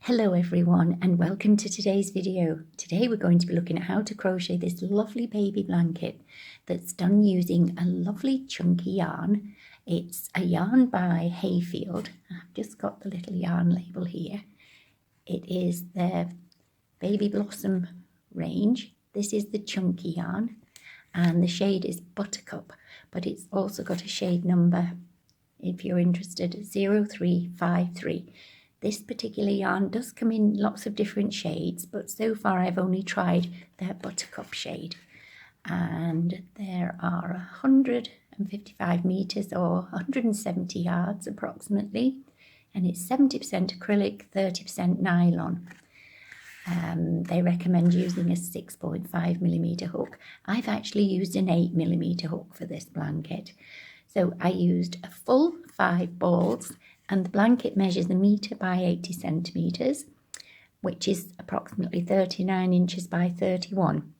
Hello everyone and welcome to today's video. Today we're going to be looking at how to crochet this lovely baby blanket that's done using a lovely chunky yarn. It's a yarn by Hayfield. I've just got the little yarn label here. It is the Baby Blossom range. This is the chunky yarn and the shade is Buttercup, but it's also got a shade number if you're interested, 0353. This particular yarn does come in lots of different shades, but so far I've only tried their Buttercup shade. And there are 155 metres or 170 yards approximately. And it's 70% acrylic, 30% nylon. They recommend using a 6.5mm hook. I've actually used an 8mm hook for this blanket. So I used a full 5 balls, and the blanket measures 1 metre by 80 centimetres, which is approximately 39 inches by 31.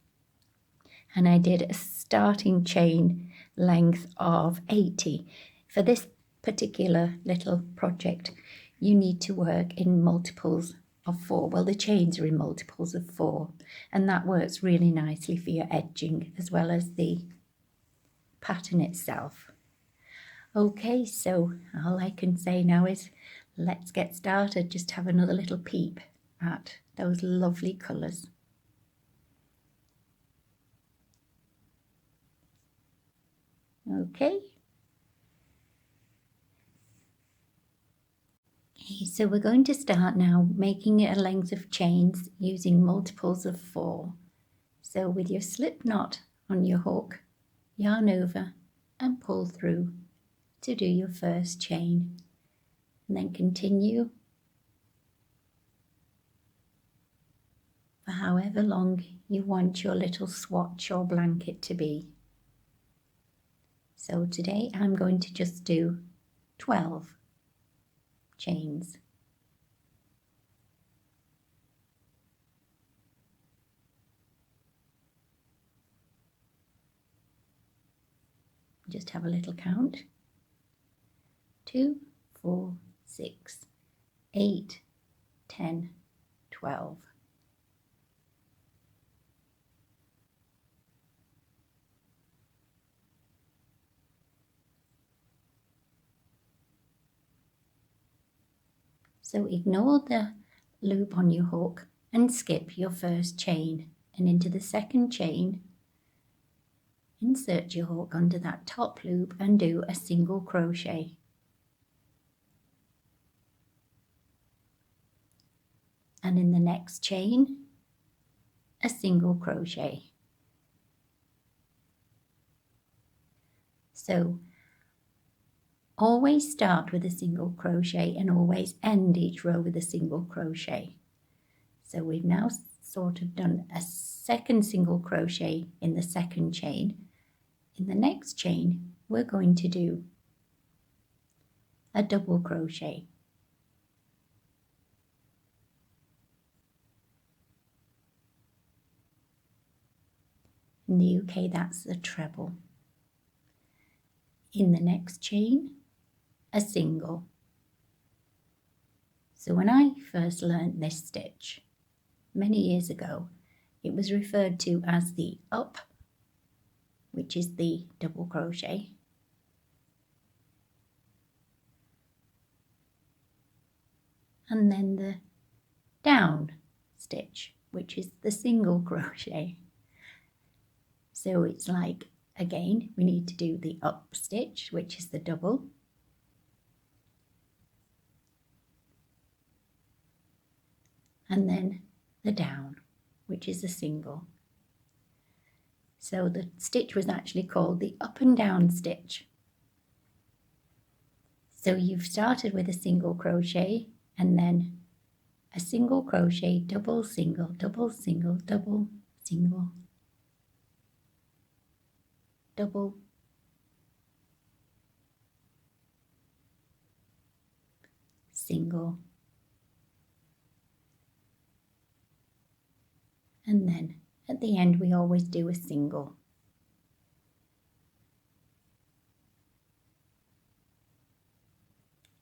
And I did a starting chain length of 80. For this particular little project, you need to work in multiples of 4. Well, the chains are in multiples of 4, and that works really nicely for your edging as well as the pattern itself. Okay, so all I can say now is let's get started. Just have another little peep at those lovely colours. Okay. So we're going to start now making a length of chains using multiples of 4. So with your slip knot on your hook, yarn over and pull through to do your first chain, and then continue for however long you want your little swatch or blanket to be. So today I'm going to just do 12 chains. Just have a little count. 2, 4, 6, 8, 10, 12. So ignore the loop on your hook and skip your first chain, and into the second chain insert your hook under that top loop and do a single crochet. And in the next chain, a single crochet. So always start with a single crochet and always end each row with a single crochet. So we've now sort of done a second single crochet in the second chain. In the next chain, we're going to do a double crochet. In the UK, that's the treble. In the next chain, a single. So when I first learned this stitch many years ago, it was referred to as the up, which is the double crochet, and then the down stitch, which is the single crochet. So it's like, again, we need to do the up stitch, which is the double, and then the down, which is a single. So the stitch was actually called the up and down stitch. So you've started with a single crochet and then a single crochet, double, single, double, single, double, single, double, single, and then at the end we always do a single.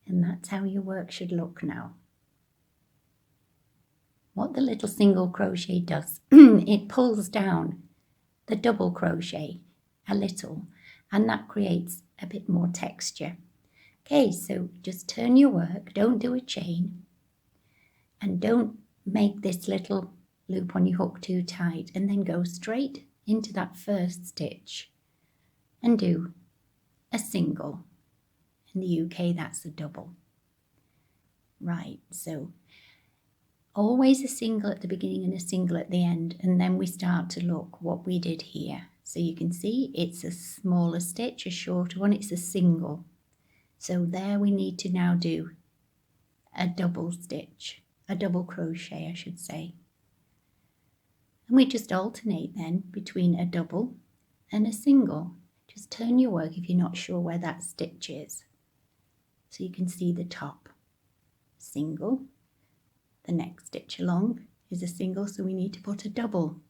And that's how your work should look now. what the little single crochet does, it pulls down the double crochet a little, and that creates a bit more texture. Okay, so just turn your work, don't do a chain, and don't make this little loop on your hook too tight, and then go straight into that first stitch and do a single. In the UK, that's a double. Right, so always a single at the beginning and a single at the end, and then we start to look what we did here. So you can see it's a smaller stitch, a shorter one, it's a single. So there we need to now do a double stitch, a double crochet I should say. And we just alternate then between a double and a single. Just turn your work if you're not sure where that stitch is. So you can see the top, single. The next stitch along is a single, so we need to put a double.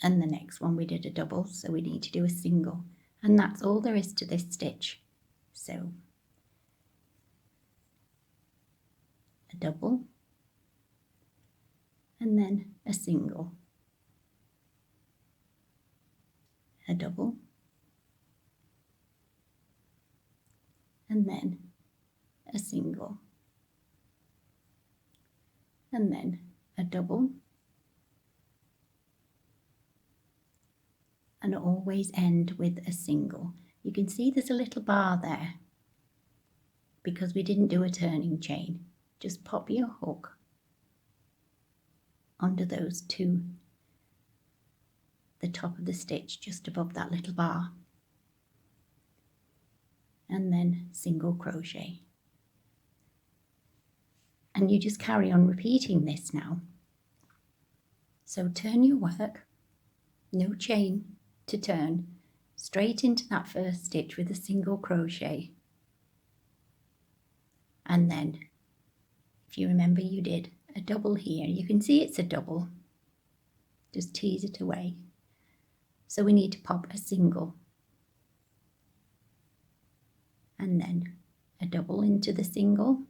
And the next one we did a double, so we need to do a single. And that's all there is to this stitch. So a double and then a single, a double and then a single, and then a double, and always end with a single. You can see there's a little bar there because we didn't do a turning chain. Just pop your hook under those two, the top of the stitch just above that little bar, and then single crochet. And you just carry on repeating this now. So turn your work, no chain to turn, straight into that first stitch with a single crochet. And then, if you remember, you did a double here. You can see it's a double. Just tease it away. So we need to pop a single. And then a double into the single.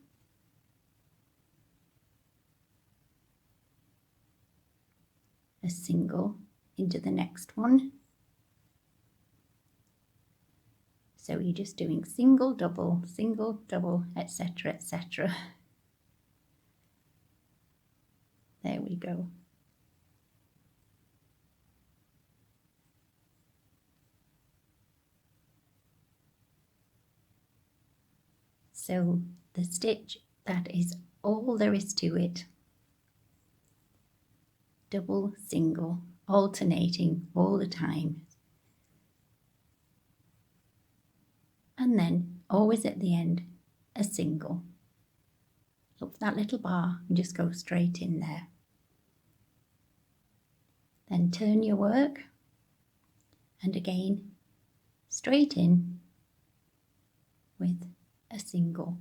A single into the next one. So you're just doing single, double, etc., etc. There we go. So the stitch, that is all there is to it. Double, single, alternating all the time. And then always at the end, a single. Look for that little bar and just go straight in there. Then turn your work and again straight in with a single.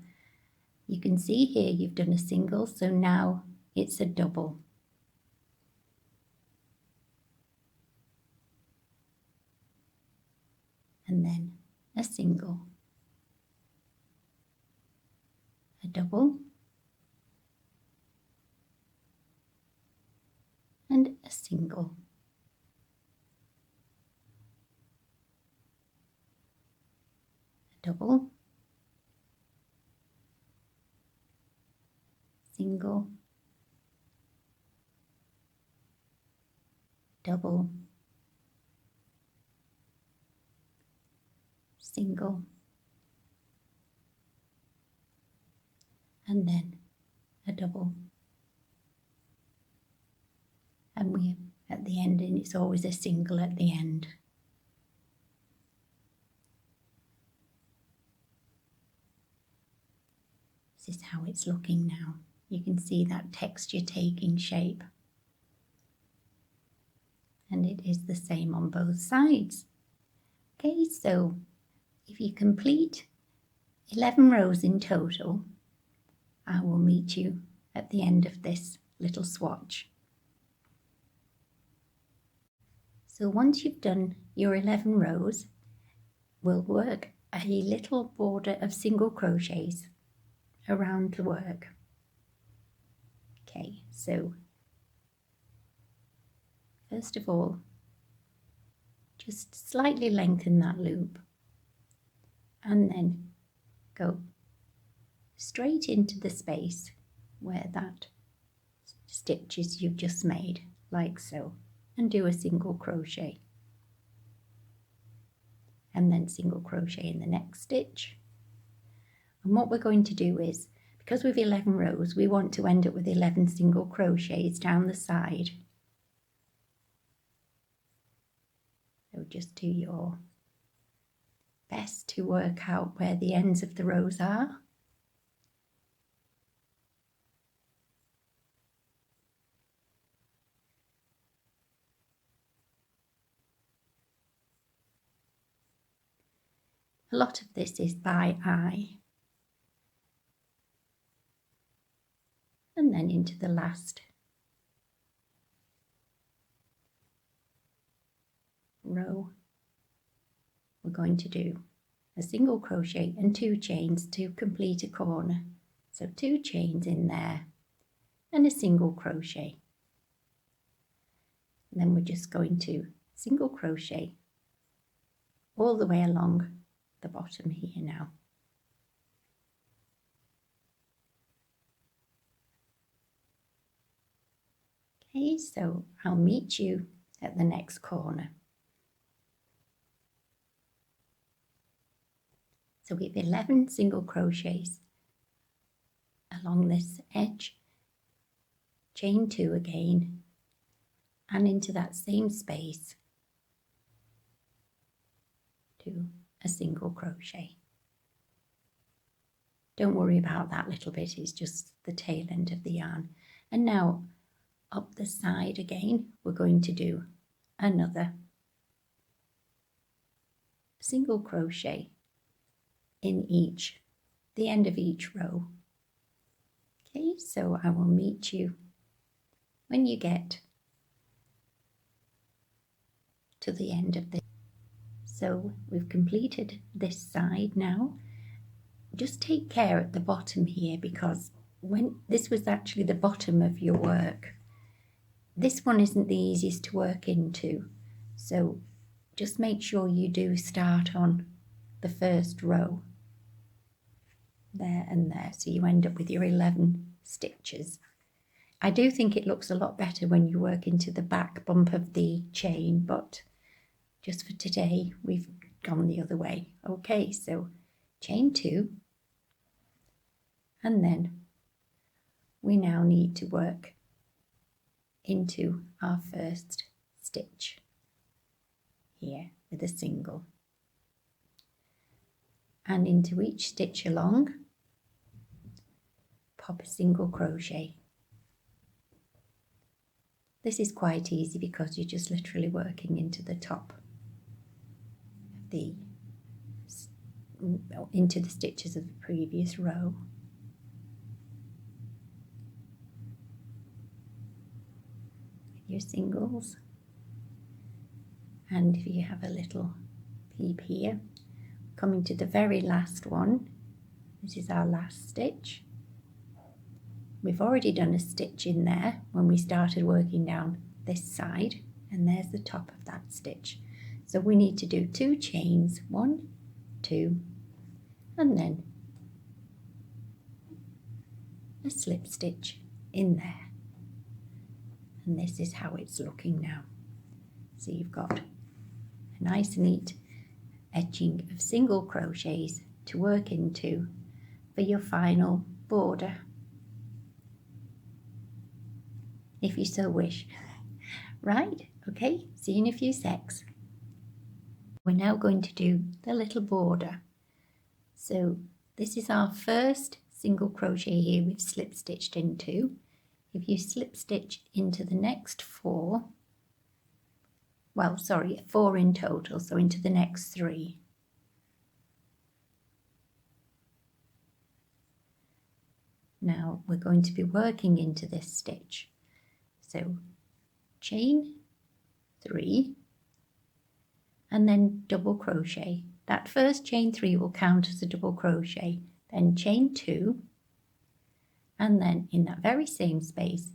You can see here you've done a single, so now it's a double. And then a single, a double, and a single, a double, single, double, single, and then a double. And we at the end, and it's always a single at the end. This is how it's looking now. You can see that texture taking shape. And it is the same on both sides. Okay, so if you complete 11 rows in total, I will meet you at the end of this little swatch. So once you've done your 11 rows, we'll work a little border of single crochets around the work. Okay, so first of all, just slightly lengthen that loop and then go straight into the space where that stitch is you've just made, like so, and do a single crochet. And then single crochet in the next stitch. And what we're going to do is, because we've 11 rows, we want to end up with 11 single crochets down the side. So just do your best to work out where the ends of the rows are. A lot of this is by eye. And then into the last row, we're going to do a single crochet and 2 chains to complete a corner. So 2 chains in there and a single crochet. And then we're just going to single crochet all the way along the bottom here now. Okay, so I'll meet you at the next corner. So we have 11 single crochets along this edge, chain 2 again, and into that same space do a single crochet. Don't worry about that little bit, it's just the tail end of the yarn. And now up the side again, we're going to do another single crochet in the end of each row. Okay, so I will meet you when you get to the end of this. So we've completed this side now. Just take care at the bottom here, because when this was actually the bottom of your work, this one isn't the easiest to work into. So just make sure you do start on the first row there and there, so you end up with your 11 stitches. I do think it looks a lot better when you work into the back bump of the chain, but just for today we've gone the other way. Okay, so chain 2, and then we now need to work into our first stitch here with a single, and into each stitch along pop a single crochet. This is quite easy because you're just literally working into the top of into the stitches of the previous row. Your singles, and if you have a little peep here, coming to the very last one, this is our last stitch. We've already done a stitch in there when we started working down this side, and there's the top of that stitch. So we need to do 2 chains, 1, 2, and then a slip stitch in there. And this is how it's looking now. So you've got a nice neat edging of single crochets to work into for your final border, if you so wish. Right, okay, see you in a few secs. We're now going to do the little border. So this is our first single crochet here we've slip stitched into. If you slip stitch into the next 4, well, sorry, 4 in total, so into the next 3. Now we're going to be working into this stitch. So chain 3 and then double crochet that first chain 3 will count as a double crochet, then chain 2, and then in that very same space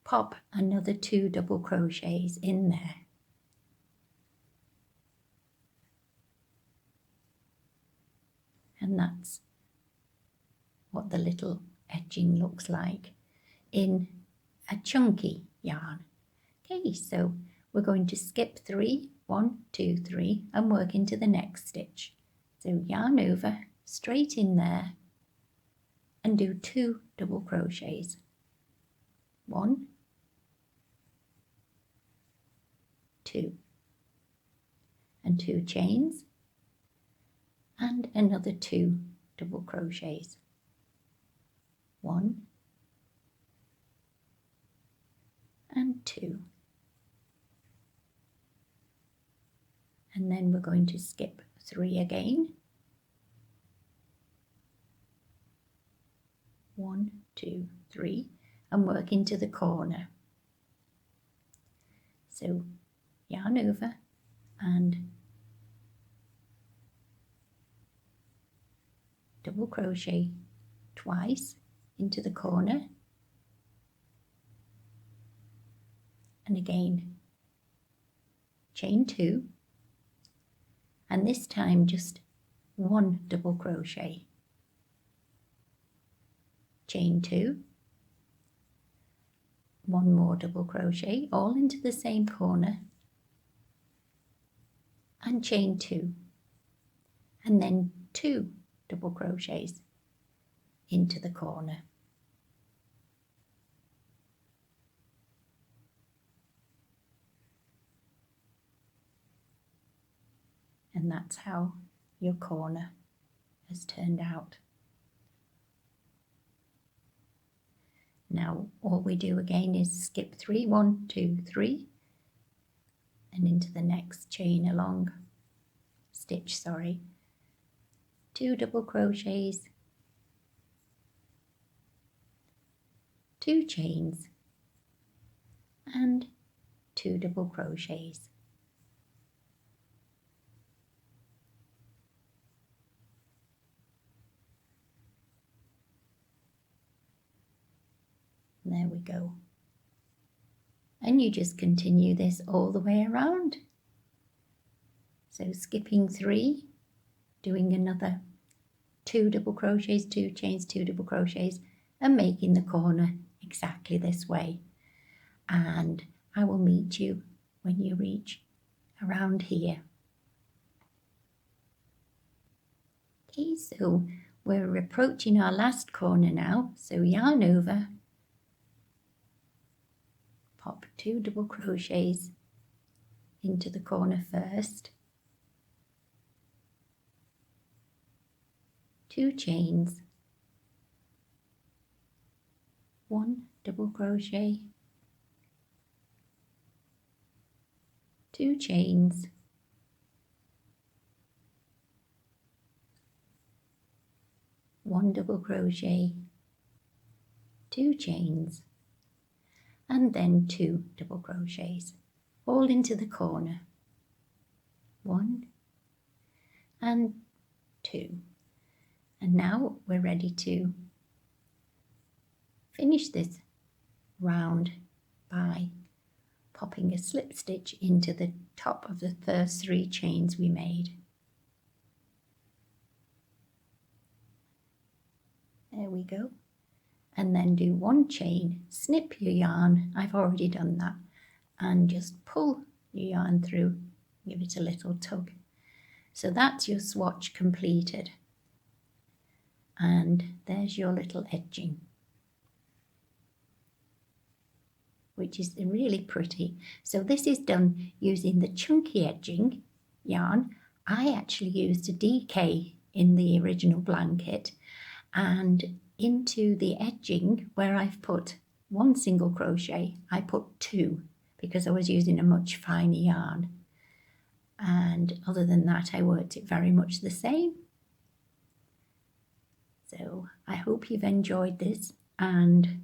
pop another 2 double crochets in there. And that's what the little edging looks like in a chunky yarn. Okay, so we're going to skip 3, 1, 2, 3 and work into the next stitch. So yarn over, straight in there and do 2 double crochets. 1, 2 and 2 chains and another 2 double crochets. 1 and 2. And then we're going to skip 3 again. 1, 2, 3 and work into the corner. So yarn over and double crochet twice into the corner, and again chain 2, and this time just 1 double crochet, chain 2, 1 more double crochet, all into the same corner, and chain 2, and then 2 double crochets into the corner. And that's how your corner has turned out. Now all we do again is skip 3, 1, 2, 3 and into the next chain along, stitch, 2 double crochets, 2 chains and 2 double crochets. There we go. And you just continue this all the way around. So skipping 3, doing another 2 double crochets, 2 chains, 2 double crochets, and making the corner exactly this way. And I will meet you when you reach around here. Okay, so we're approaching our last corner now. So yarn over, pop 2 double crochets into the corner first, 2 chains, 1 double crochet, 2 chains, 1 double crochet, 2 chains, and then 2 double crochets, all into the corner. 1 and 2. And now we're ready to finish this round by popping a slip stitch into the top of the first 3 chains we made. There we go. And then do 1 chain, snip your yarn, I've already done that, and just pull your yarn through, give it a little tug. So that's your swatch completed. And there's your little edging, which is really pretty. So this is done using the chunky edging yarn. I actually used a DK in the original blanket, and into the edging where I've put 1 single crochet, I put 2 because I was using a much finer yarn. And other than that, I worked it very much the same. So I hope you've enjoyed this, and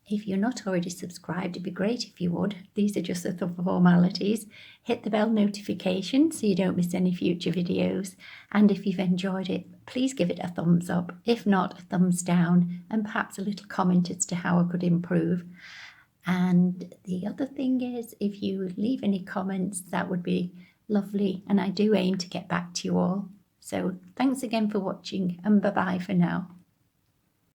If you're not already subscribed, it'd be great if you would. These are just the formalities. Hit the bell notification so you don't miss any future videos. And if you've enjoyed it, please give it a thumbs up. If not, a thumbs down, and perhaps a little comment as to how I could improve. And the other thing is, if you leave any comments, that would be lovely. And I do aim to get back to you all. So thanks again for watching, and bye-bye for now.